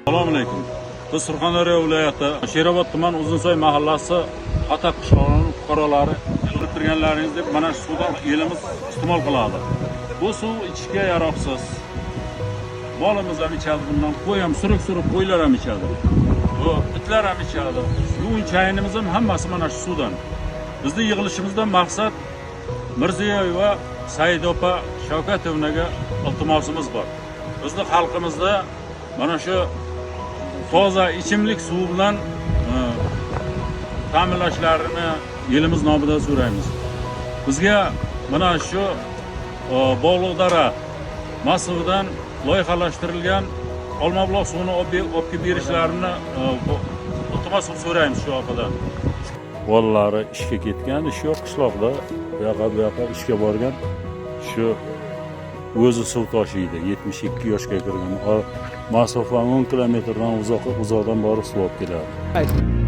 Assalomu alaykum. Biz Surxondaryo viloyati Sherobod tuman Uzunsoy mahallasi Xatar qishlog'ining fuqarolari keltirganlaringizdek mana shu suvdan elimiz iste'mol qiladi. Bu suv ichishga yaroqsiz. Molimiz ham ichadi bundan, qo'y ham surib qo'ylar ham ichadi. Bu itlar ham ichadi. Yuvin chayinimiz ham hammasi mana shu suvdan. Bizning yig'ilishimizdan maqsad Mirziyoyev va Said opa Shavkatovnaga iltimosimiz bor. Bizning xalqimizda mana shu toza ichimlik suvi bilan ta'minlashlarini elimiz nomidan so'raymiz. Bizga mana shu Bog'liqdara masividan loyihalashtirilgan Olmabloq suvini olib berishlarini iltimos qilib so'raymiz shu opadan. Bolalari ishga ketgan, ish yo'q qishloqda, bu yoqqa ishga borgan. Shu o'zi suv toshiydi, 72 yoshga kirgan. Masofa 10 kilometrdan uzoqdan borib suv olib keladi.